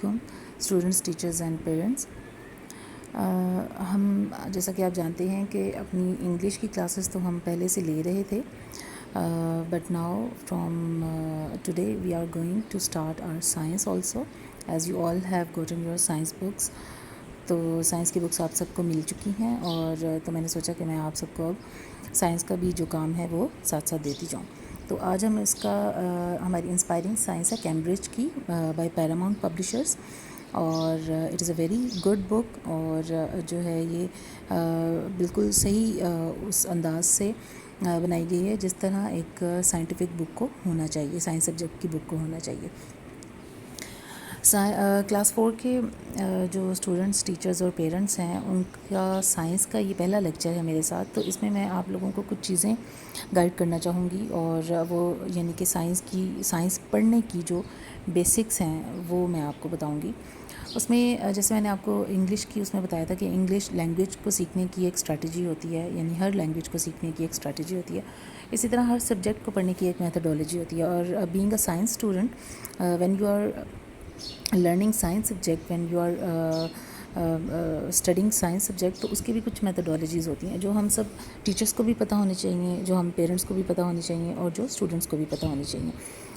علیکم students, teachers and parents. ہم جیسا کہ آپ جانتے ہیں کہ اپنی انگلش کی کلاسز تو ہم پہلے سے لے رہے تھے، but now from today we are going to start our science also, as you all have gotten your science books. تو سائنس کی بکس آپ سب کو مل چکی ہیں، اور تو میں نے سوچا کہ میں آپ سب کو اب سائنس کا بھی جو کام ہے وہ ساتھ ساتھ دیتی جاؤں. تو آج ہم اس کا ہماری انسپائرنگ سائنس ہے کیمبرج کی بائی پیراماؤنٹ پبلشرز، اور it is a very good book, اور جو ہے یہ بالکل صحیح اس انداز سے بنائی گئی ہے جس طرح ایک سائنٹیفک بک کو ہونا چاہیے، سائنس سبجیکٹ کی بک کو ہونا چاہیے. کلاس 4 کے جو اسٹوڈنٹس، ٹیچرز اور پیرنٹس ہیں، ان کا سائنس کا یہ پہلا لیکچر ہے میرے ساتھ. تو اس میں میں آپ لوگوں کو کچھ چیزیں گائیڈ کرنا چاہوں گی، اور وہ یعنی کہ سائنس پڑھنے کی جو بیسکس ہیں وہ میں آپ کو بتاؤں گی. اس میں جیسے میں نے آپ کو انگلش کی اس میں بتایا تھا کہ انگلش لینگویج کو سیکھنے کی ایک اسٹریٹجی ہوتی ہے، یعنی ہر لینگویج کو سیکھنے کی ایک اسٹریٹجی ہوتی ہے. اسی طرح ہر سبجیکٹ کو پڑھنے کی ایک میتھڈالوجی ہوتی ہے. اور being a science student, when you are learning science subject, when you are studying science subject, تو اس کی بھی کچھ میتھڈالوجیز ہوتی ہیں جو ہم سب ٹیچرس کو بھی پتہ ہونی چاہیے، جو ہم پیرنٹس کو بھی پتہ ہونی چاہیے، اور جو اسٹوڈنٹس کو بھی پتہ ہونی چاہیے.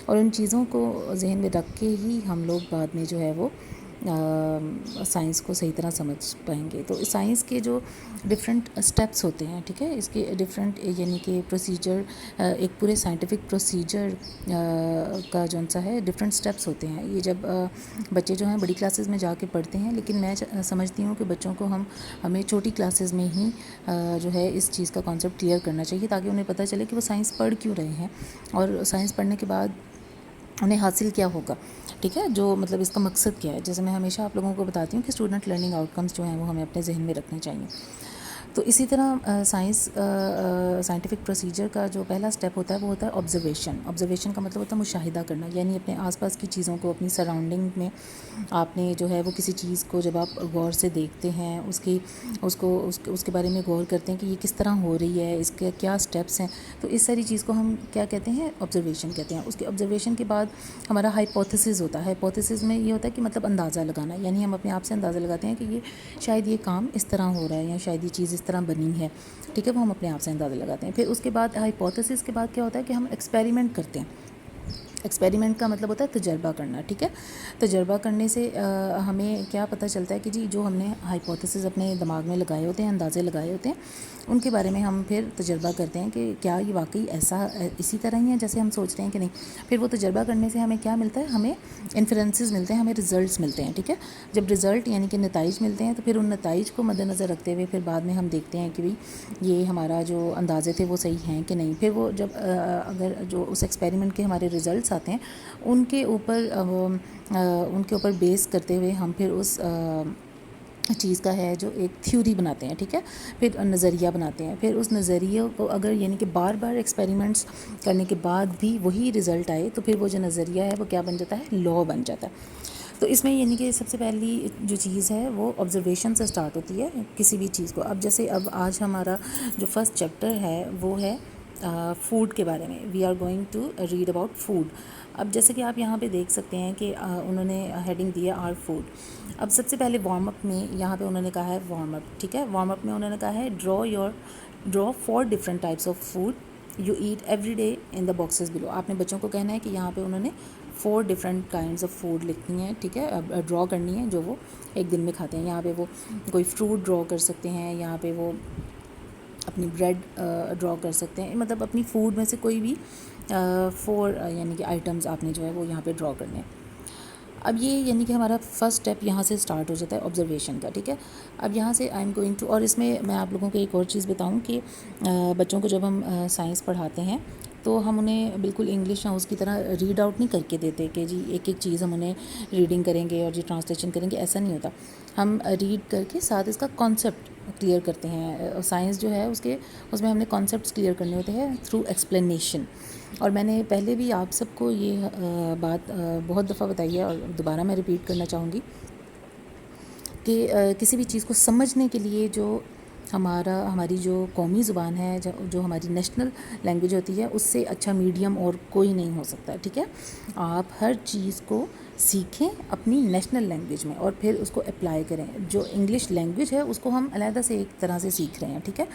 اور ان چیزوں کو ذہن میں رکھ کے ہی ہم لوگ بعد میں جو ہے وہ سائنس کو صحیح طرح سمجھ پائیں گے. تو سائنس کے جو ڈفرینٹ اسٹیپس ہوتے ہیں، ٹھیک ہے، اس کے ڈفرینٹ یعنی کہ پروسیجر، ایک پورے سائنٹیفک پروسیجر کا جو سا ہے ڈفرینٹ اسٹیپس ہوتے ہیں. یہ جب بچے جو ہیں بڑی کلاسز میں جا کے پڑھتے ہیں، لیکن میں سمجھتی ہوں کہ بچوں کو ہمیں چھوٹی کلاسز میں ہی جو ہے اس چیز کا کانسیپٹ کلیئر کرنا چاہیے، تاکہ انہیں پتہ چلے کہ وہ سائنس پڑھ کیوں رہے ہیں، اور سائنس پڑھنے کے بعد انہیں حاصل کیا ہوگا. ٹھیک ہے، جو مطلب اس کا مقصد کیا ہے. جیسے میں ہمیشہ آپ لوگوں کو بتاتی ہوں کہ اسٹوڈنٹ لرننگ آؤٹ کمز جو ہیں وہ ہمیں اپنے ذہن میں رکھنے چاہیے. تو اسی طرح سائنٹیفک پروسیجر کا جو پہلا اسٹیپ ہوتا ہے وہ ہوتا ہے آبزرویشن. آبزرویشن کا مطلب ہوتا ہے مشاہدہ کرنا، یعنی اپنے آس پاس کی چیزوں کو، اپنی سراؤنڈنگ میں آپ نے جو ہے وہ کسی چیز کو جب آپ غور سے دیکھتے ہیں، اس کے بارے میں غور کرتے ہیں کہ یہ کس طرح ہو رہی ہے، اس کے کیا اسٹیپس ہیں. تو اس ساری چیز کو ہم کیا کہتے ہیں، آبزرویشن کہتے ہیں. اس کے آبزرویشن کے بعد ہمارا ہائپوتھیسس ہوتا ہے. ہائپوتھیسس میں یہ ہوتا ہے کہ مطلب اندازہ لگانا، یعنی ہم اپنے آپ سے اندازہ لگاتے ہیں کہ یہ شاید یہ کام اس طرح ہو رہا ہے، یا شاید یہ چیز اس طرح بنی ہے. ٹھیک ہے، وہ ہم اپنے آپ سے اندازہ لگاتے ہیں. پھر اس کے بعد ہائپوتھیسس کے بعد کیا ہوتا ہے کہ ہم ایکسپیریمنٹ کرتے ہیں. ایکسپیریمنٹ کا مطلب ہوتا ہے تجربہ کرنا. ٹھیک ہے، تجربہ کرنے سے ہمیں کیا پتہ چلتا ہے کہ جی جو ہم نے ہائپوتھیسس اپنے دماغ میں لگائے ہوتے ہیں، اندازے لگائے ہوتے ہیں، ان کے بارے میں ہم پھر تجربہ کرتے ہیں کہ کیا یہ واقعی اسی طرح ہی ہے جیسے ہم سوچ رہے ہیں کہ نہیں. پھر وہ تجربہ کرنے سے ہمیں کیا ملتا ہے، ہمیں انفرنسز ملتے ہیں، ہمیں رزلٹس ملتے ہیں. ٹھیک ہے، جب رزلٹ یعنی کہ نتائج ملتے ہیں، تو پھر ان نتائج کو مد نظر رکھتے ہوئے پھر بعد میں ہم دیکھتے ہیں کہ بھئی یہ ہمارا جو اندازے تھے وہ صحیح ہیں کہ نہیں. پھر وہ جب اگر جو اس ایکسپیریمنٹ کے ہمارے رزلٹس آتے ہیں، ان کے اوپر بیس کرتے ہوئے ہم پھر اس چیز کا ہے جو ایک تھیوری بناتے ہیں. ٹھیک ہے، پھر نظریہ بناتے ہیں. پھر اس نظریے کو اگر یعنی کہ بار بار ایکسپیریمنٹس کرنے کے بعد بھی وہی رزلٹ آئے، تو پھر وہ جو نظریہ ہے وہ کیا بن جاتا ہے، لا بن جاتا ہے. تو اس میں یعنی کہ سب سے پہلی جو چیز ہے وہ آبزرویشن سے سٹارٹ ہوتی ہے کسی بھی چیز کو. اب آج ہمارا جو فرسٹ چیپٹر ہے وہ ہے فوڈ کے بارے میں. We are going to read about food. اب جیسے کہ آپ یہاں پہ دیکھ سکتے ہیں کہ انہوں نے ہیڈنگ دیا آر فوڈ. اب سب سے پہلے وارم اپ میں یہاں پہ انہوں نے کہا ہے وارم اپ. ٹھیک ہے، وارم اپ میں انہوں نے کہا ہے draw 4 different types of food you eat every day in the boxes below. آپ نے بچوں کو کہنا ہے کہ یہاں پہ انہوں نے 4 ڈفرنٹ کائنڈس آف فوڈ لکھنی ہے. ٹھیک ہے، ڈرا کرنی ہے جو وہ ایک دن میں کھاتے ہیں. یہاں پہ وہ کوئی فروٹ ڈرا کر سکتے ہیں، یہاں پہ وہ اپنی بریڈ ڈرا کر سکتے ہیں، مطلب اپنی فوڈ میں سے کوئی بھی 4 یعنی کہ آئٹمز آپ نے جو ہے وہ یہاں پہ ڈرا کرنے ہیں. اب یہ یعنی کہ ہمارا فرسٹ اسٹیپ یہاں سے سٹارٹ ہو جاتا ہے آبزرویشن کا. ٹھیک ہے، اب یہاں سے آئی ایم گوئنگ ٹو، اور اس میں آپ لوگوں کو ایک اور چیز بتاؤں کہ بچوں کو جب ہم سائنس پڑھاتے ہیں تو ہم انہیں بالکل انگلش ہاؤس کی طرح ریڈ آؤٹ نہیں کر کے دیتے کہ جی ایک ایک چیز ہم انہیں ریڈنگ کریں گے اور جی ٹرانسلیشن کریں گے. ایسا نہیں ہوتا. ہم ریڈ کر کے ساتھ اس کا کانسیپٹ کلیئر کرتے ہیں. سائنس جو ہے اس میں ہم نے کانسیپٹس کلیئر کرنے ہوتے ہیں تھرو ایکسپلینیشن. اور میں نے پہلے بھی آپ سب کو یہ بات بہت دفعہ بتائی ہے، اور دوبارہ میں ریپیٹ کرنا چاہوں گی کہ کسی بھی چیز کو سمجھنے کے لیے جو ہماری جو قومی زبان ہے، جو ہماری نیشنل لینگویج ہوتی ہے، اس سے اچھا میڈیم اور کوئی نہیں ہو سکتا. ٹھیک ہے، آپ ہر چیز کو سیکھیں اپنی نیشنل لینگویج میں اور پھر اس کو اپلائی کریں. جو انگلش لینگویج ہے اس کو ہم علیحدہ سے ایک طرح سے سیکھ رہے ہیں, ٹھیک ہے,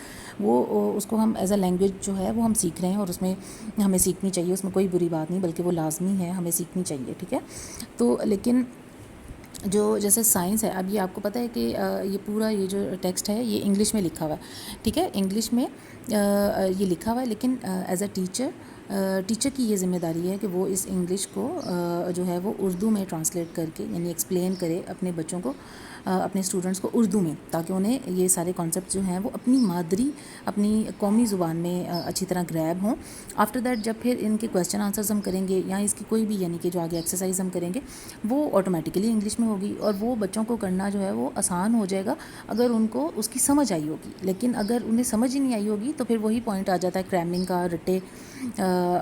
وہ اس کو ہم ایز اے لینگویج جو ہے وہ ہم سیکھ رہے ہیں, اور اس میں ہمیں سیکھنی چاہیے, اس میں کوئی بری بات نہیں, بلکہ وہ لازمی ہے, ہمیں سیکھنی چاہیے, ٹھیک ہے. تو لیکن جو جیسے سائنس ہے, اب یہ آپ کو پتہ ہے کہ یہ پورا یہ جو ٹیکسٹ ہے یہ انگلش میں لکھا ہوا ہے, ٹھیک ہے, انگلش میں یہ لکھا ہوا ہے, لیکن ایز اے ٹیچر کی یہ ذمہ داری ہے کہ وہ اس انگلش کو جو ہے وہ اردو میں ٹرانسلیٹ کر کے, یعنی ایکسپلین کرے اپنے بچوں کو, اپنے اسٹوڈنٹس کو اردو میں, تاکہ انہیں یہ سارے کانسیپٹ جو ہیں وہ اپنی مادری, اپنی قومی زبان میں اچھی طرح گریب ہوں. آفٹر دیٹ جب پھر ان کے کویسچن آنسرز ہم کریں گے, یا اس کی کوئی بھی یعنی کہ جو آگے ایکسرسائز ہم کریں گے وہ آٹومیٹیکلی انگلش میں ہوگی, اور وہ بچوں کو کرنا جو ہے وہ آسان ہو جائے گا اگر ان کو اس کی سمجھ آئی ہوگی. لیکن اگر انہیں سمجھ ہی نہیں آئی ہوگی تو پھر وہی پوائنٹ آ جاتا ہے کریمنگ کا, رٹے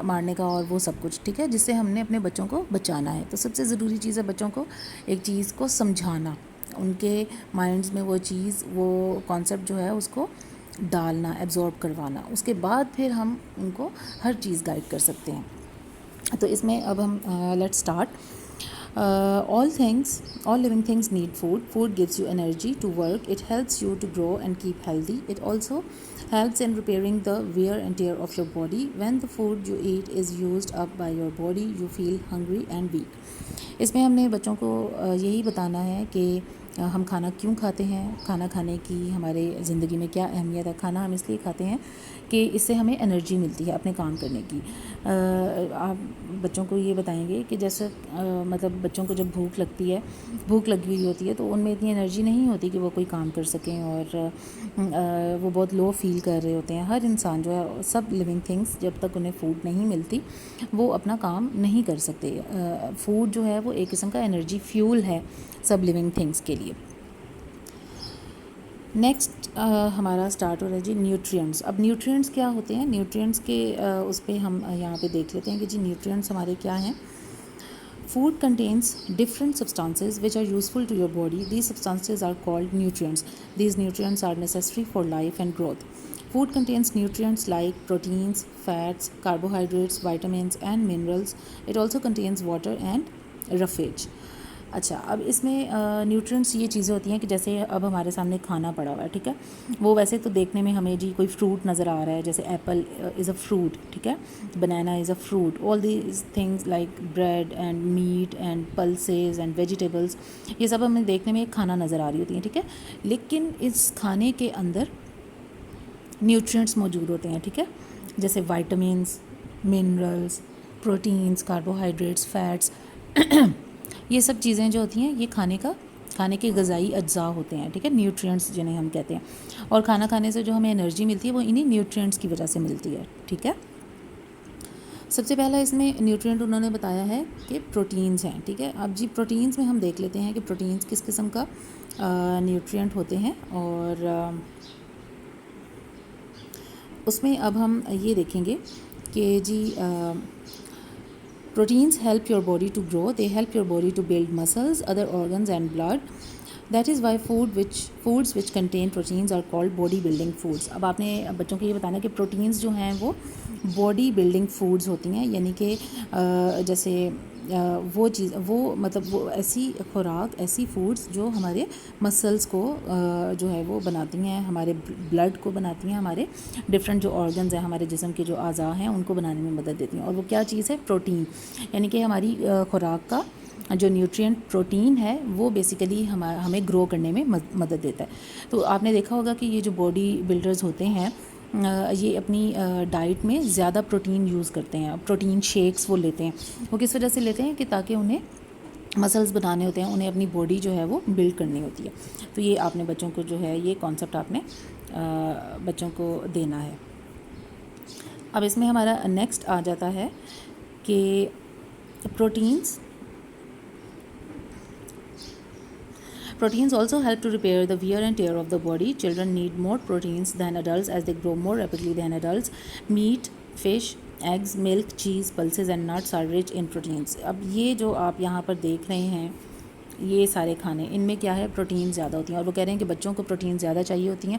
مارنے کا اور وہ سب کچھ, ٹھیک ہے, جس سے ہم نے اپنے بچوں کو بچانا ہے. تو سب سے ضروری چیز ہے بچوں کو ایک چیز کو سمجھانا, ان کے مائنڈز میں وہ چیز, وہ کانسیپٹ جو ہے اس کو ڈالنا, ایبزارب کروانا, اس کے بعد پھر ہم ان کو ہر چیز گائیڈ کر سکتے ہیں. تو اس میں اب ہم let start. all living things need food gives you energy to work, it helps you to grow and keep healthy, it also helps in repairing the wear and tear of your body. When the food you eat is used up by your body, you feel hungry and weak. اس میں ہم نے بچوں کو یہی بتانا ہے کہ ہم کھانا کیوں کھاتے ہیں, کھانا کھانے کی ہمارے زندگی میں کیا اہمیت ہے. کھانا ہم اس لیے کھاتے ہیں کہ اس سے ہمیں انرجی ملتی ہے اپنے کام کرنے کی. آپ بچوں کو یہ بتائیں گے کہ جیسے مطلب بچوں کو جب بھوک لگتی ہے, بھوک لگی ہوئی ہوتی ہے, تو ان میں اتنی انرجی نہیں ہوتی کہ وہ کوئی کام کر سکیں, اور وہ بہت لو فیل کر رہے ہوتے ہیں. ہر انسان جو ہے, سب لیونگ تھنگس, جب تک انہیں فوڈ نہیں ملتی وہ اپنا کام نہیں کر سکتے. فوڈ جو ہے وہ ایک قسم کا انرجی فیول ہے سب لیونگ تھنگس کے لیے. نیکسٹ ہمارا اسٹارٹ ہو رہا ہے جی نیوٹرینٹس. اب نیوٹرینٹس کیا ہوتے ہیں, نیوٹرینٹس کے اس پہ ہم یہاں پہ دیکھ لیتے ہیں کہ جی نیوٹرینٹس ہمارے کیا ہیں. Food contains different substances which are useful to your body. These substances are called nutrients. These nutrients are necessary for life and growth. Food contains nutrients like proteins, fats, carbohydrates, vitamins and minerals. It also contains water and roughage. اچھا, اب اس میں nutrients یہ چیزیں ہوتی ہیں کہ جیسے اب ہمارے سامنے کھانا پڑا ہوا ہے, ٹھیک ہے, وہ ویسے تو دیکھنے میں ہمیں جی کوئی فروٹ نظر آ رہا ہے, جیسے ایپل از اے فروٹ, ٹھیک ہے, banana is a fruit, all these things like bread and meat and pulses and vegetables, یہ سب ہمیں دیکھنے میں ایک کھانا نظر آ رہی ہوتی ہیں, ٹھیک ہے. لیکن اس کھانے کے اندر نیوٹرینٹس موجود ہوتے ہیں, ٹھیک ہے, جیسے vitamins, minerals, proteins, carbohydrates, fats, یہ سب چیزیں جو ہوتی ہیں یہ کھانے کے غذائی اجزاء ہوتے ہیں, ٹھیک ہے, نیوٹرینٹس جنہیں ہم کہتے ہیں. اور کھانا کھانے سے جو ہمیں انرجی ملتی ہے وہ انہی نیوٹرینٹس کی وجہ سے ملتی ہے, ٹھیک ہے. سب سے پہلا اس میں نیوٹرینٹ انہوں نے بتایا ہے کہ پروٹینز ہیں, ٹھیک ہے. اب جی پروٹینز میں ہم دیکھ لیتے ہیں کہ پروٹینز کس قسم کا نیوٹرینٹ ہوتے ہیں, اور اس میں اب ہم یہ دیکھیں گے کہ جی proteins help your body to grow, they help your body to build muscles, other organs and blood. That is why foods which contain proteins are called body building foods. اب آپ نے بچوں کو یہ بتانا کہ پروٹینز جو ہیں وہ باڈی بلڈنگ فوڈز ہوتی ہیں, یعنی کہ جیسے وہ ایسی خوراک, ایسی فوڈز جو ہمارے مسلس کو جو ہے وہ بناتی ہیں, ہمارے بلڈ کو بناتی ہیں, ہمارے ڈفرینٹ جو آرگنز ہیں ہمارے جسم کے جو اعضاء ہیں ان کو بنانے میں مدد دیتی ہیں. اور وہ کیا چیز ہے, پروٹین, یعنی کہ ہماری خوراک کا جو نیوٹرینٹ پروٹین ہے وہ بیسیکلی ہمیں گرو کرنے میں مدد دیتا ہے. تو آپ نے دیکھا ہوگا کہ یہ جو باڈی بلڈرز ہوتے ہیں یہ اپنی ڈائٹ میں زیادہ پروٹین یوز کرتے ہیں, پروٹین شیکس وہ لیتے ہیں. وہ کس وجہ سے لیتے ہیں کہ تاکہ انہیں مسلز بنانے ہوتے ہیں, انہیں اپنی باڈی جو ہے وہ بلڈ کرنی ہوتی ہے. تو یہ آپ نے بچوں کو جو ہے یہ کانسیپٹ آپ نے بچوں کو دینا ہے. اب اس میں ہمارا نیکسٹ آ جاتا ہے کہ Proteins also help to repair the wear and tear of the body. Children need more proteins than adults as they grow more rapidly than adults. Meat, fish, eggs, milk, cheese, pulses and nuts are rich in proteins. اب یہ جو آپ یہاں پر دیکھ رہے ہیں یہ سارے کھانے, ان میں کیا ہے, پروٹین زیادہ ہوتی ہیں. اور وہ کہہ رہے ہیں کہ بچوں کو پروٹین زیادہ چاہیے ہوتی ہیں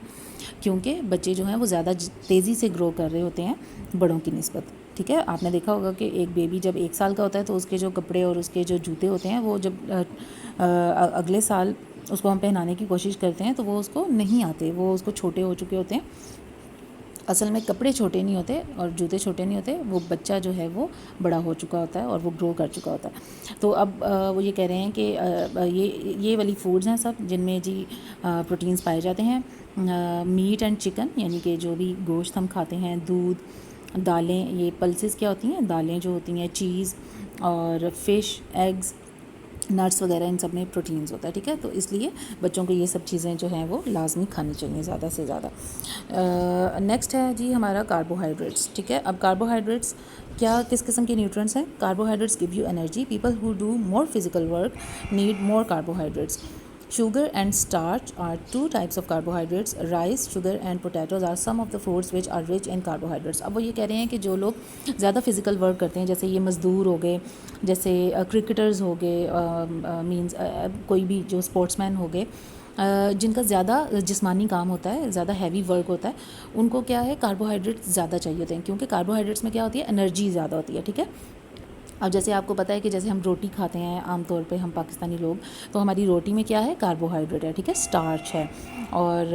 کیونکہ بچے جو ہیں وہ زیادہ تیزی سے گرو کر رہے ہوتے ہیں بڑوں کی نسبت, ٹھیک ٹھیک ہے. آپ نے دیکھا ہوگا کہ ایک بیبی جب 1 سال کا ہوتا ہے تو اس کے جو کپڑے اور اس کے جو جوتے ہوتے ہیں وہ جب اگلے سال اس کو ہم پہنانے کی کوشش کرتے ہیں تو وہ اس کو نہیں آتے, وہ اس کو چھوٹے ہو چکے ہوتے ہیں. اصل میں کپڑے چھوٹے نہیں ہوتے اور جوتے چھوٹے نہیں ہوتے, وہ بچہ جو ہے وہ بڑا ہو چکا ہوتا ہے اور وہ گرو کر چکا ہوتا ہے. تو اب وہ یہ کہہ رہے ہیں کہ یہ والی فوڈز ہیں سب جن میں جی پروٹینز پائے جاتے ہیں. میٹ اینڈ چکن یعنی کہ جو بھی گوشت ہم کھاتے ہیں, دودھ, دالیں, یہ پلسز کیا ہوتی ہیں, دالیں جو ہوتی ہیں, چیز اور فش, ایگز, نٹس وغیرہ, ان سب میں پروٹینز ہوتا ہے. ٹھیک ہے, تو اس لیے بچوں کو یہ سب چیزیں جو ہیں وہ لازمی کھانی چاہیے زیادہ سے زیادہ. نیکسٹ ہے جی ہمارا کاربوہائیڈریٹس. ٹھیک ہے, اب کاربوہائیڈریٹس کیا کس قسم کے نیوٹرینٹس ہیں؟ Carbohydrates give you energy. People who do more physical work need more carbohydrates. Sugar and starch are two types of carbohydrates. Rice, sugar and potatoes are some of the foods which are rich in carbohydrates. اب وہ یہ کہہ رہے ہیں کہ جو لوگ زیادہ فزیکل ورک کرتے ہیں, جیسے یہ مزدور ہو گئے, جیسے کرکٹرز ہو گئے, مینز کوئی بھی جو اسپورٹس مین ہو گئے, جن کا زیادہ جسمانی کام ہوتا ہے, زیادہ ہیوی ورک ہوتا ہے, ان کو کیا ہے کاربوہائیڈریٹس زیادہ چاہیے ہوتے ہیں, کیونکہ کاربوہائیڈریٹس میں کیا ہوتی ہے انرجی زیادہ ہوتی ہے. ٹھیک ہے, اب جیسے آپ کو پتہ ہے کہ جیسے ہم روٹی کھاتے ہیں عام طور پہ ہم پاکستانی لوگ, تو ہماری روٹی میں کیا ہے کاربوہائیڈریٹ ہے. ٹھیک ہے, اسٹارچ ہے. اور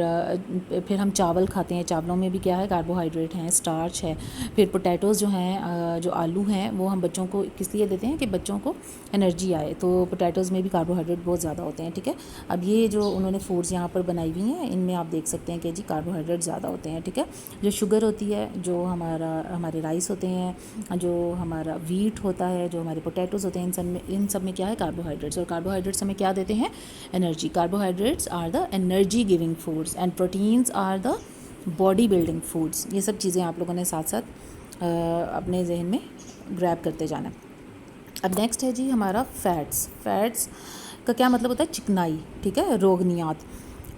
پھر ہم چاول کھاتے ہیں, چاولوں میں بھی کیا ہے کاربوہائیڈریٹ ہیں, اسٹارچ ہے. پھر پوٹیٹوز جو ہیں, جو آلو ہیں, وہ ہم بچوں کو کس لیے دیتے ہیں کہ بچوں کو انرجی آئے, تو پوٹیٹوز میں بھی کاربوہائیڈریٹ بہت زیادہ ہوتے ہیں. ٹھیک ہے, اب یہ جو انہوں نے فوڈز یہاں پر بنائی ہوئی ہیں ان میں آپ دیکھ سکتے ہیں کہ جی کاربوہائیڈریٹ زیادہ ہوتے ہیں. ٹھیک ہے, جو شوگر ہوتی ہے, جو ہمارے رائس ہوتے ہیں, جو ہمارا ویٹ ہوتا ہے, جو ہمارے پوٹیٹوز ہوتے ہیں, ان سب میں کیا ہے کاربوہائیڈریٹس. اور کاربوہائیڈریٹس ہمیں کیا دیتے ہیں energy. Carbohydrates are the energy giving foods and proteins are the body building foods. یہ سب چیزیں آپ لوگوں نے ساتھ ساتھ اپنے ذہن میں گریب کرتے جانا. اب نیکسٹ ہے جی ہمارا فیٹس. فیٹس کا کیا مطلب ہوتا ہے چکنائی. ٹھیک ہے, روغنیات.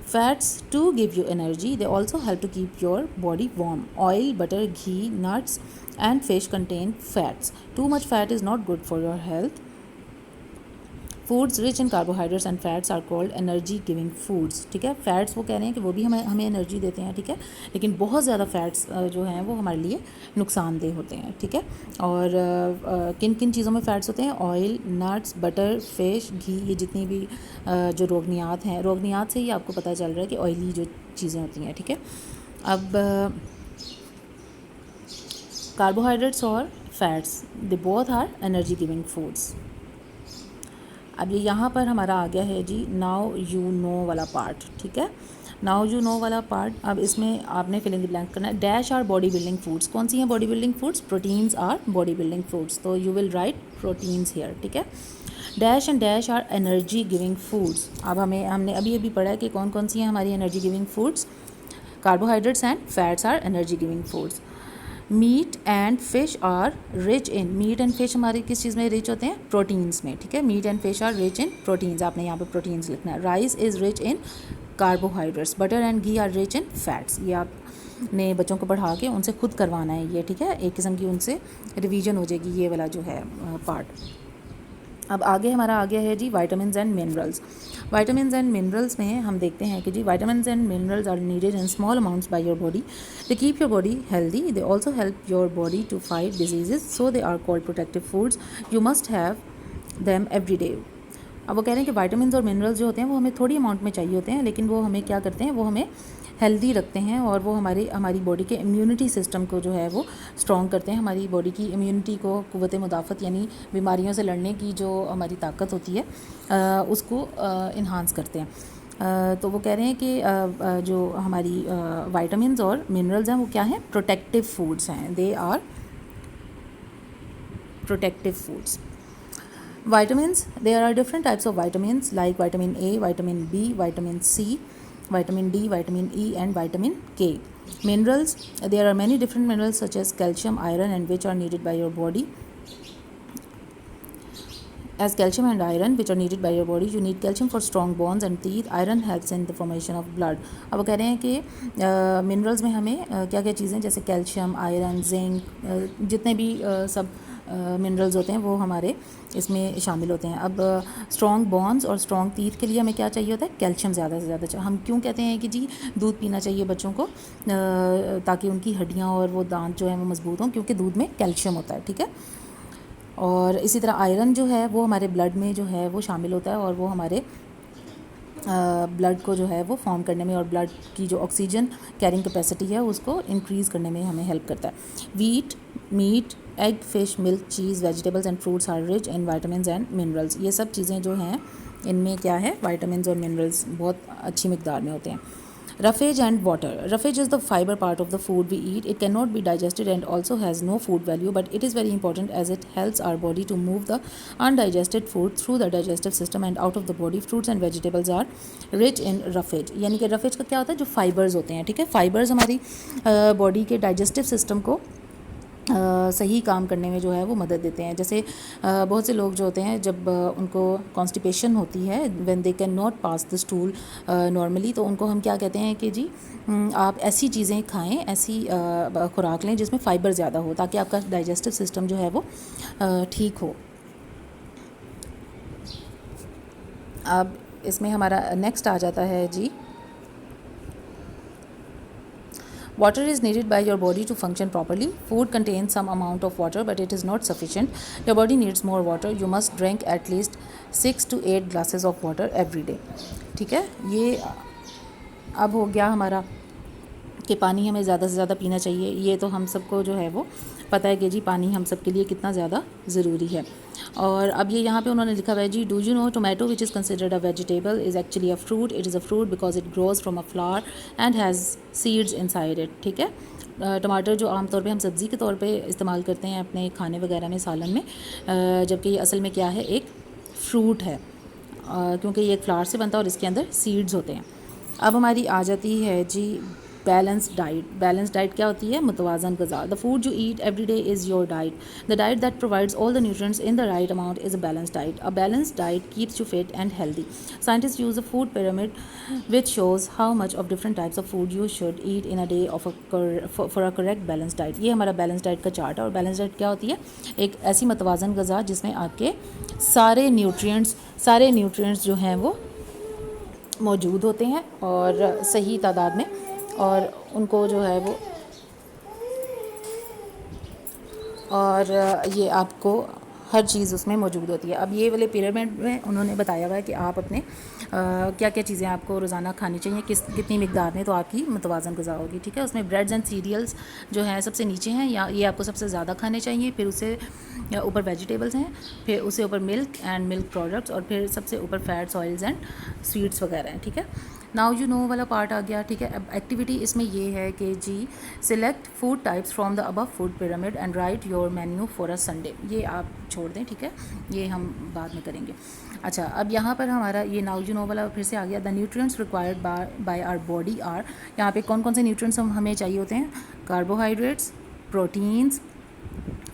Fats to give you energy. They also help to keep your body warm. Oil, butter, ghee, nuts and fish contain fats. Too much fat is not good for your health. Foods rich in carbohydrates and fats are called energy giving foods. ٹھیک ہے, fats وہ کہہ رہے ہیں کہ وہ بھی ہمیں انرجی دیتے ہیں. ٹھیک ہے, لیکن بہت زیادہ فیٹس جو ہیں وہ ہمارے لیے نقصان دہ ہوتے ہیں. ٹھیک ہے, اور کن کن چیزوں میں فیٹس ہوتے ہیں؟ آئل, نٹس, بٹر, فش, گھی, یہ جتنی بھی جو روغنیات ہیں, روغنیات سے ہی آپ کو پتہ چل رہا ہے کہ آئلی جو چیزیں ہوتی ہیں. ٹھیک ہے, اب کاربوہائیڈریٹس اور fats they both are energy giving foods. اب یہ یہاں پر ہمارا آ گیا ہے جی ناؤ یو نو والا پارٹ. ٹھیک ہے, ناؤ یو نو والا پارٹ. اب اس میں آپ نے فل ان دی بلینک کرنا ہے. Dash are body building foods. کون سی ہیں body building foods? Proteins are body building foods. تو you will write proteins here. ٹھیک ہے, dash and dash are energy giving foods. اب ہم نے ابھی پڑھا ہے کہ کون کون سی ہیں ہماری energy giving foods. Carbohydrates and fats are energy giving foods. Meat and fish are rich in. Meat and fish ہمارے کس چیز میں رچ ہوتے ہیں؟ پروٹینز میں. ٹھیک ہے, meat and fish are rich in proteins. آپ نے یہاں پہ پروٹینز لکھنا ہے. Rice is rich in carbohydrates. Butter and ghee are rich in fats. یہ آپ نے بچوں کو پڑھا کے ان سے خود کروانا ہے یہ. ٹھیک ہے, ایک قسم کی ان سے ریویژن ہو جائے گی یہ والا جو ہے پارٹ. اب آگے ہمارا آ گیا ہے جی vitamins and minerals. Vitamins and minerals میں ہم دیکھتے ہیں کہ جی vitamins and minerals are needed in small amounts by your body. They keep your body healthy. They also help your body to fight diseases. So they are called protective foods. You must have them every day. اب وہ کہہ رہے ہیں کہ vitamins اور minerals جو ہوتے ہیں وہ ہمیں تھوڑی اماؤنٹ میں چاہیے ہوتے ہیں, لیکن وہ ہمیں کیا کرتے ہیں, وہ ہمیں ہیلدی رکھتے ہیں اور وہ ہماری باڈی کے امیونٹی سسٹم کو جو ہے وہ اسٹرانگ کرتے ہیں. ہماری باڈی کی امیونٹی کو, قوت مدافعت یعنی بیماریوں سے لڑنے کی جو ہماری طاقت ہوتی ہے اس کو انہانس کرتے ہیں. تو وہ کہہ رہے ہیں کہ جو ہماری وائٹامنز اور منرلز ہیں وہ کیا ہیں؟ پروٹیکٹیو فوڈس ہیں. They are protective foods. Vitamins, there are different types of vitamins like vitamin A, vitamin B, vitamin C, vitamin D, vitamin E and vitamin K. Minerals, there are many different minerals such as calcium, iron and which are needed by your body. As calcium and iron which are needed by your body, you need calcium for strong bones and teeth. Iron helps in the formation of blood. اب وہ کہہ رہے ہیں کہ minerals میں ہمیں کیا کیا چیزیں جیسے کیلشیم, آئرن, زنک, جتنے بھی سب منرلز ہوتے ہیں وہ ہمارے اس میں شامل ہوتے ہیں. اب اسٹرانگ بونز اور اسٹرانگ تیتھ کے لیے ہمیں کیا چاہیے ہوتا ہے؟ کیلشیم زیادہ سے زیادہ ہم کیوں کہتے ہیں کہ جی دودھ پینا چاہیے بچوں کو تاکہ ان کی ہڈیاں اور وہ دانت جو ہیں وہ مضبوط ہوں، کیونکہ دودھ میں کیلشیم ہوتا ہے. ٹھیک ہے. اور اسی طرح آئرن جو ہے وہ ہمارے بلڈ میں جو ہے وہ شامل ہوتا ہے اور وہ ہمارے بلڈ کو جو ہے وہ فارم کرنے میں اور بلڈ کی جو آکسیجن کیرنگ کیپیسٹی ہے اس کو انکریز کرنے میں ہمیں ہیلپ کرتا ہے. Wheat, meat, egg, fish, milk, cheese, vegetables and fruits are rich in vitamins and minerals. یہ سب چیزیں جو ہیں ان میں کیا ہے؟ وائٹامنز اور منرلز بہت اچھی مقدار میں ہوتے ہیں. Roughage and water. Roughage is the fiber part of the food we eat. It cannot be digested and also has no food value, but it is very important as it helps our body to move the undigested food through the digestive system and out of the body. Fruits and vegetables are rich in roughage. یعنی کہ roughage کا کیا ہوتا ہے؟ جو fibres ہوتے ہیں. ٹھیک ہے. فائبرز ہماری باڈی کے ڈائجسٹو سسٹم کو صحیح کام کرنے میں جو ہے وہ مدد دیتے ہیں. جیسے بہت سے لوگ جو ہوتے ہیں جب ان کو کانسٹیپیشن ہوتی ہے when they can not pass the stool normally, تو ان کو ہم کیا کہتے ہیں کہ جی آپ ایسی چیزیں کھائیں، ایسی خوراک لیں جس میں فائبر زیادہ ہو تاکہ آپ کا ڈائجسٹو سسٹم جو ہے وہ ٹھیک ہو. اب اس میں ہمارا نیکسٹ آ جاتا ہے جی Water is needed by your body to function properly. Food contains some amount of water, but it is not sufficient. Your body needs more water. You must drink at least 6 to 8 glasses of water every day. ٹھیک ہے. یہ اب ہو گیا ہمارا کہ پانی ہمیں زیادہ سے زیادہ پینا چاہیے. یہ تو ہم سب کو جو ہے وہ پتہ ہے کہ جی پانی ہم سب کے لیے کتنا زیادہ ضروری ہے. اور اب یہ یہاں پہ انہوں نے لکھا ہوا ہے جی do you know tomato which is considered a vegetable is actually a fruit. It is a fruit because it grows from a flower and has seeds inside it. ٹھیک ہے. ٹماٹر جو عام طور پہ ہم سبزی کے طور پہ استعمال کرتے ہیں اپنے کھانے وغیرہ میں، سالن میں، جبکہ یہ اصل میں کیا ہے؟ ایک فروٹ ہے کیونکہ یہ ایک فلاور سے بنتا ہے اور اس کے اندر سیڈز ہوتے ہیں. اب ہماری آ جاتی ہے جی بیلنس ڈائٹ. بیلنس ڈائٹ کیا ہوتی ہے؟ متوازن غذا. The food you eat every day is your diet. The diet that provides all the nutrients in the right amount is a balance diet. A balance diet keeps you fit and healthy. Scientist use a food pyramid which shows how much of different types of food you should eat in a day for a correct balanced diet. یہ ہمارا balance diet کا chart ہے. اور balance diet کیا ہوتی ہے؟ ایک ایسی متوازن غذا جس میں آپ کے سارے نیوٹرینٹس جو ہیں وہ موجود ہوتے ہیں اور صحیح تعداد میں، اور ان کو جو ہے وہ اور یہ آپ کو ہر چیز اس میں موجود ہوتی ہے. اب یہ والے پیرامڈ میں انہوں نے بتایا ہوا ہے کہ آپ اپنے کیا کیا چیزیں آپ کو روزانہ کھانی چاہیے، کتنی مقدار میں، تو آپ کی متوازن غذا ہوگی. ٹھیک ہے. اس میں بریڈز اینڈ سیریلز جو ہیں سب سے نیچے ہیں، یا یہ آپ کو سب سے زیادہ کھانے چاہیے. پھر اسے اوپر ویجیٹیبلز ہیں، پھر اسے اوپر ملک اینڈ ملک پروڈکٹس، اور پھر سب سے اوپر فیٹس، آئلز اینڈ سویٹس وغیرہ ہیں. ٹھیک ہے. ناؤ یو نو والا پارٹ آ گیا. ٹھیک ہے. اب ایکٹیویٹی اس میں یہ ہے کہ جی select food types from the above food pyramid and write your menu for a Sunday. یہ آپ چھوڑ دیں. ٹھیک ہے. یہ ہم بعد میں کریں گے. اچھا. اب یہاں پر ہمارا یہ ناؤ یو نو والا پھر سے آ گیا. The nutrients required by our body are. یہاں پہ کون کون سے نیوٹرینٹس ہمیں چاہیے ہوتے ہیں؟ Carbohydrates, proteins,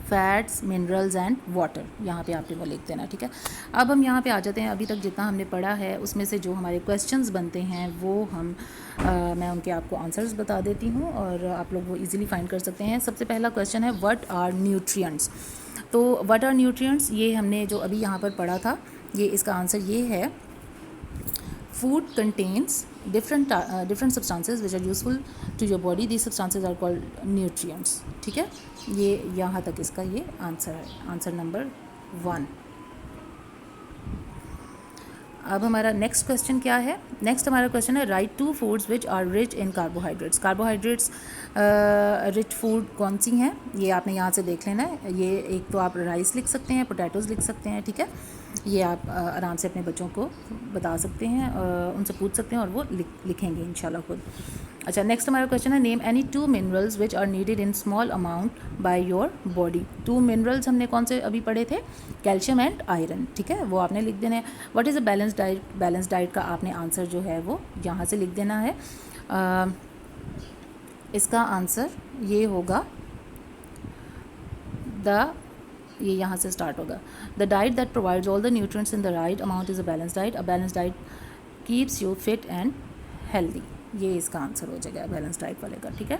fats, minerals and water. یہاں پہ آپ نے وہ لکھ دینا. ٹھیک ہے. اب ہم یہاں پہ آ جاتے ہیں. ابھی تک جتنا ہم نے پڑھا ہے اس میں سے جو ہمارے کویسچنز بنتے ہیں وہ میں ان کے آپ کو آنسرز بتا دیتی ہوں اور آپ لوگ وہ ایزیلی فائنڈ کر سکتے ہیں. سب سے پہلا کویسچن ہے وٹ آر نیوٹرینٹس. تو وٹ آر نیوٹرینٹس یہ ہم نے جو ابھی یہاں پر پڑھا تھا، یہ اس کا آنسر یہ ہے food contains different substances which are useful to your body. These substances are called nutrients. ٹھیک ہے. یہ یہاں تک اس کا یہ آنسر ہے. Answer number 1. اب ہمارا نیکسٹ کویسچن کیا ہے؟ نیکسٹ ہمارا کویسچن ہے right 2 foods which are rich in carbohydrates. Carbohydrates rich food کون سی ہیں؟ یہ آپ نے یہاں سے دیکھ لینا ہے. یہ ایک تو آپ رائس لکھ سکتے ہیں، پوٹیٹوز لکھ سکتے ہیں. ٹھیک ہے. یہ آپ آرام سے اپنے بچوں کو بتا سکتے ہیں، ان سے پوچھ سکتے ہیں اور وہ لکھیں گے انشاءاللہ خود. اچھا. نیکسٹ ہمارا کویسچن ہے name any 2 minerals which are needed in small amount by your body. 2 minerals ہم نے کون سے ابھی پڑھے تھے؟ Calcium and iron. ٹھیک ہے. وہ آپ نے لکھ دینا ہے. What is a balance diet. Balance diet کا آپ نے آنسر جو ہے وہ یہاں سے لکھ دینا ہے. اس کا آنسر یہ ہوگا یہ یہاں سے اسٹارٹ ہوگا. The diet that provides all the nutrients in the right amount is a balance diet. A balance diet keeps you fit and healthy. یہ اس کا آنسر ہو جائے گا بیلنس ڈائٹ والے کا. ٹھیک ہے.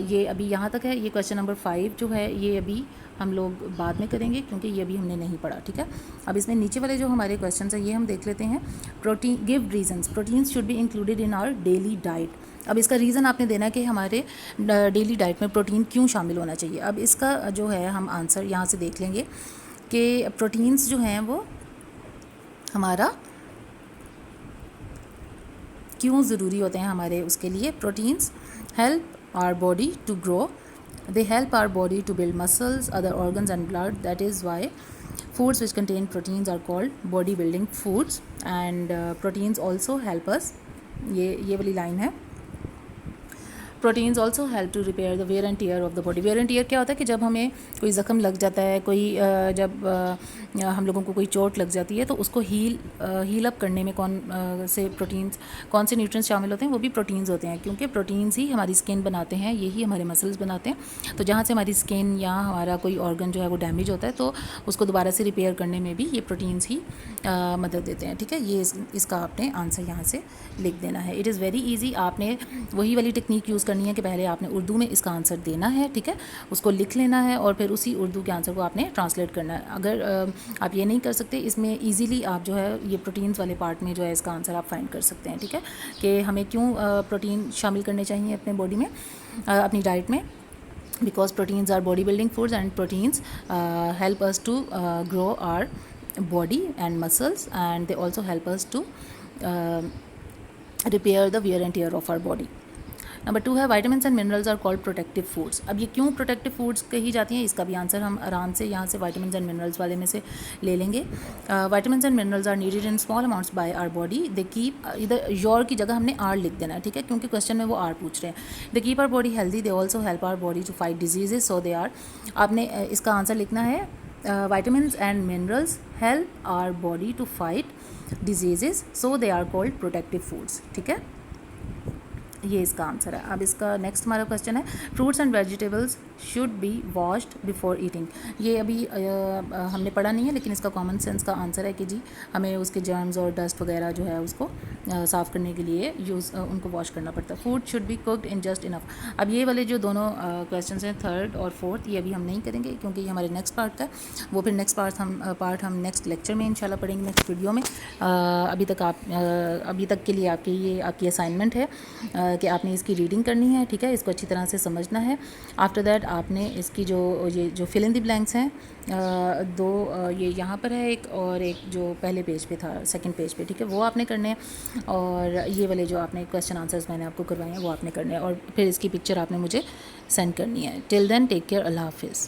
یہ ابھی یہاں تک ہے. یہ کویشچن نمبر 5 جو ہے یہ ابھی ہم لوگ بعد میں کریں گے کیونکہ یہ ابھی ہم نے نہیں پڑھا, ٹھیک ہے. اب اس میں نیچے والے جو ہمارے کویشچنس ہیں یہ ہم دیکھ لیتے ہیں. Protein, give reasons proteins should be included in our daily diet. اب اس کا ریزن آپ نے دینا ہے کہ ہمارے ڈیلی ڈائٹ میں پروٹین کیوں شامل ہونا چاہیے. اب اس کا جو ہے ہم آنسر یہاں سے دیکھ لیں گے کہ پروٹینس جو ہیں وہ ہمارا کیوں ضروری ہوتے ہیں ہمارے اس کے لیے. Proteins help our body to grow, they help our body to build muscles, other organs and blood. That is why foods which contain proteins are called body building foods. And proteins also help us, یہ والی line ہے, proteins also help to repair the wear and tear of the body. Wear and tear کیا ہوتا ہے کہ جب ہمیں کوئی زخم لگ جاتا ہے, کوئی جب ہم لوگوں کو کوئی چوٹ لگ جاتی ہے تو اس کو ہیل اپ کرنے میں کون سے نیوٹرینز شامل ہوتے ہیں, وہ بھی پروٹینز ہوتے ہیں, کیونکہ پروٹینز ہی ہماری اسکن بناتے ہیں, یہی ہمارے مسلز بناتے ہیں. تو جہاں سے ہماری اسکن یا ہمارا کوئی آرگن جو ہے وہ ڈیمیج ہوتا ہے تو اس کو دوبارہ سے ریپیئر کرنے میں بھی یہ پروٹینز ہی مدد دیتے ہیں, ٹھیک ہے. یہ اس کا آپ نے آنسر یہاں سے لکھ دینا ہے. It is very easy. آپ نے وہی والی ٹیکنیک یوز کرنی ہے کہ پہلے آپ نے اردو میں اس کا آنسر دینا ہے, ٹھیک ہے, اس کو لکھ لینا ہے اور پھر اسی اردو کے آنسر کو آپ نے ٹرانسلیٹ کرنا ہے. اگر آپ یہ نہیں کر سکتے, اس میں ایزیلی آپ جو ہے یہ پروٹینز والے پارٹ میں جو ہے اس کا آنسر آپ فائنڈ کر سکتے ہیں, ٹھیک ہے, کہ ہمیں کیوں پروٹین شامل کرنے چاہیے اپنے باڈی میں, اپنی ڈائٹ میں. Because proteins are body building foods and proteins help us to grow our body and muscles, and they also help us to repair the wear and tear of our body. Number 2 ہے vitamins and minerals are called protective foods. اب یہ کیوں protective foods کہی جاتی ہیں, اس کا بھی answer ہم آرام سے یہاں سے وائٹامنس اینڈ منرلز والے میں سے لے لیں گے. Vitamins and minerals are needed in small amounts by our body. They keep, ادھر یور کی جگہ ہم نے آر لکھ دینا ہے, ٹھیک ہے, کیونکہ کویشچن میں وہ آر پوچھ رہے ہیں. They keep our body healthy, they also help our body to fight diseases, so they are. آپ نے اس کا آنسر لکھنا ہے vitamins and minerals help our body to fight diseases, so they are called protective foods, ٹھیک ہے. یہ اس کا آنسر ہے. اب اس کا نیکسٹ ہمارا کویشچن ہے fruits and vegetables should be washed before eating. یہ ابھی ہم نے پڑھا نہیں ہے لیکن اس کا کامن سینس کا آنسر ہے کہ جی ہمیں اس کے جرمز اور ڈسٹ وغیرہ جو ہے اس کو صاف کرنے کے لیے ان کو واش کرنا پڑتا ہے. Food should be cooked in just enough. اب یہ والے جو دونوں کویشچنس ہیں 3rd اور 4th, یہ ابھی ہم نہیں کریں گے کیونکہ یہ ہمارے نیکسٹ پارٹ کا ہے. وہ پھر نیکسٹ پارٹ ہم نیکسٹ لیکچر میں انشاءاللہ پڑھیں گے, نیکسٹ ویڈیو میں. ابھی تک کے لیے آپ کی اسائنمنٹ ہے کہ آپ نے اس کی ریڈنگ کرنی ہے, ٹھیک ہے, اس کو اچھی طرح سے سمجھنا ہے. آفٹر دیٹ آپ نے اس کی جو فل ان دی بلینکس ہیں 2, یہ یہاں پر ہے ایک, اور ایک جو پہلے پیج پہ تھا 2nd پیج پہ, ٹھیک ہے, وہ آپ نے کرنے ہیں. اور یہ والے جو آپ نے کویشچن آنسرز میں نے آپ کو کروائے ہیں وہ آپ نے کرنے ہیں, اور پھر اس کی پکچر آپ نے مجھے سینڈ کرنی ہے. ٹل دین ٹیک کیئر, اللہ حافظ.